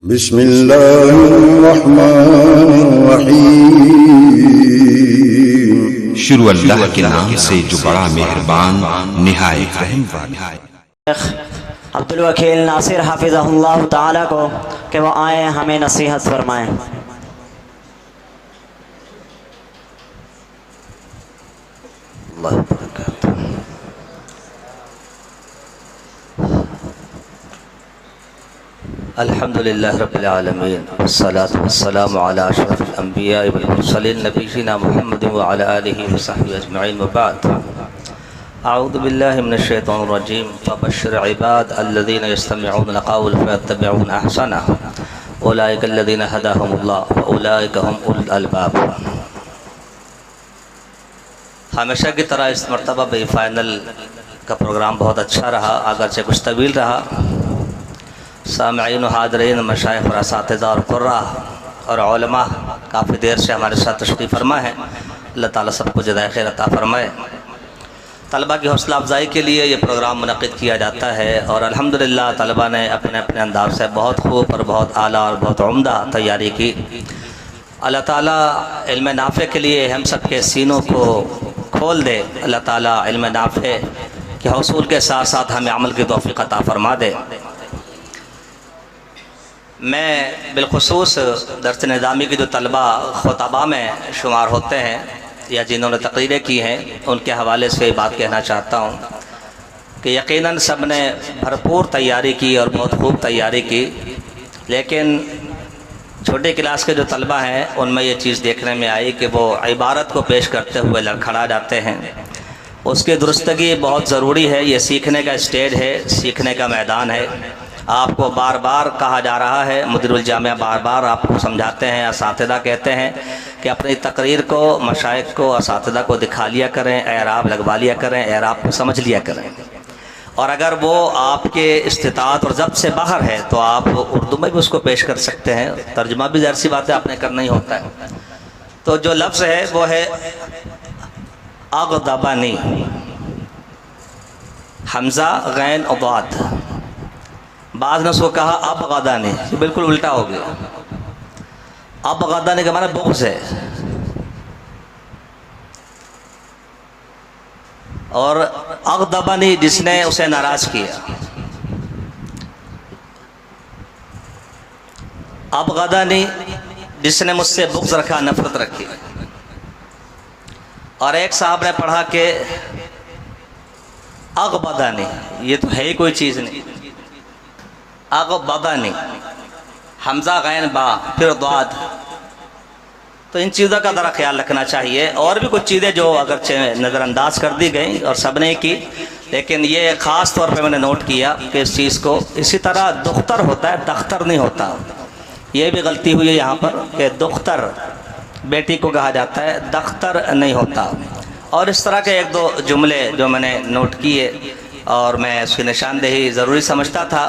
بسم اللہ الرحمن الرحیم۔ شروع اللہ کے نام سے جو بڑا مہربان نہایت رحم والا۔ عبدالوکیل ناصر حافظہ اللہ تعالیٰ کو کہ وہ آئیں ہمیں نصیحت فرمائیں۔ اللہ وبرکاتہ۔ الحمدللہ رب العالمین والصلاة والسلام علی اشرف الانبیاء والمرسلین نبینا محمد وعلی آلہ وصحبہ اجمعین وبعد۔ اعوذ باللہ من الشیطان الرجیم فبشر عباد الذین یستمعون القول فیتبعون احسنہ اولئک الذین ہداہم اللہ واولئک هم اولو الالباب۔ ہمیشہ کی طرح اس مرتبہ بھی فائنل کا پروگرام بہت اچھا رہا، اگرچہ کچھ طویل رہا۔ سامعین و حاضرین، مشائخ اور اساتذہ اور قراء اور علماء کافی دیر سے ہمارے ساتھ تشریف فرما ہے۔ اللہ تعالیٰ سب کو جزائے خیر عطا فرمائے۔ طلباء کی حوصلہ افزائی کے لیے یہ پروگرام منعقد کیا جاتا ہے اور الحمدللہ طلباء نے اپنے اپنے انداز سے بہت خوب اور بہت اعلیٰ اور بہت عمدہ تیاری کی۔ اللہ تعالیٰ علم نافع کے لیے ہم سب کے سینوں کو کھول دے۔ اللہ تعالیٰ علم نافع کے حصول کے ساتھ ساتھ ہمیں عمل کی توفیق عطا فرما دے۔ میں بالخصوص درس نظامی کی جو طلباء خطباء میں شمار ہوتے ہیں یا جنہوں نے تقریریں کی ہیں، ان کے حوالے سے بات کہنا چاہتا ہوں کہ یقیناً سب نے بھرپور تیاری کی اور بہت خوب تیاری کی، لیکن چھوٹے کلاس کے جو طلباء ہیں ان میں یہ چیز دیکھنے میں آئی کہ وہ عبارت کو پیش کرتے ہوئے لڑکھڑا جاتے ہیں۔ اس کی درستگی بہت ضروری ہے، یہ سیکھنے کا اسٹیج ہے، سیکھنے کا میدان ہے۔ آپ کو بار بار کہا جا رہا ہے، مدیر الجامعہ بار بار آپ کو سمجھاتے ہیں، اساتذہ کہتے ہیں کہ اپنی تقریر کو مشائخ کو اساتذہ کو دکھا لیا کریں، اعراب لگوا لیا کریں، اعراب کو سمجھ لیا کریں، اور اگر وہ آپ کے استطاعت اور ضبط سے باہر ہے تو آپ اردو میں بھی اس کو پیش کر سکتے ہیں، ترجمہ بھی ظاہر سی بات ہے آپ نے کرنا ہی ہوتا ہے۔ تو جو لفظ ہے وہ ہے اغضبنی، حمزہ غین ضاد۔ بعض نے اس کو کہا ابغضنی، بالکل الٹا ہو گیا۔ ابغضنی کا معنی بغض ہے، اور اغضبنی جس نے اسے ناراض کیا۔ ابغضنی جس نے مجھ سے بغض رکھا، نفرت رکھی۔ اور ایک صاحب نے پڑھا کہ اغبدنی، یہ تو ہے ہی کوئی چیز نہیں۔ اغبدنی، حمزہ غین با پھر ضاد، تو ان چیزوں کا ذرا خیال رکھنا چاہیے۔ اور بھی کچھ چیزیں جو اگرچہ نظر انداز کر دی گئیں اور سب نے کی، لیکن یہ خاص طور پہ میں نے نوٹ کیا کہ اس چیز کو، اسی طرح دختر ہوتا ہے، دختر نہیں ہوتا۔ یہ بھی غلطی ہوئی ہے یہاں پر کہ دختر بیٹی کو کہا جاتا ہے، دختر نہیں ہوتا۔ اور اس طرح کے ایک دو جملے جو میں نے نوٹ کیے اور میں اس کی نشاندہی ضروری سمجھتا تھا،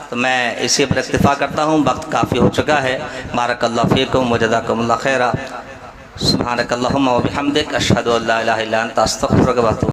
تو میں اسی پر اکتفا کرتا ہوں۔ وقت کافی ہو چکا ہے۔ بارک اللہ فیکم وجزاکم اللہ خیرا۔ سبحانک اللہم و بحمدک، اشہد ان لا الہ الا انت، استغفرک و اتوب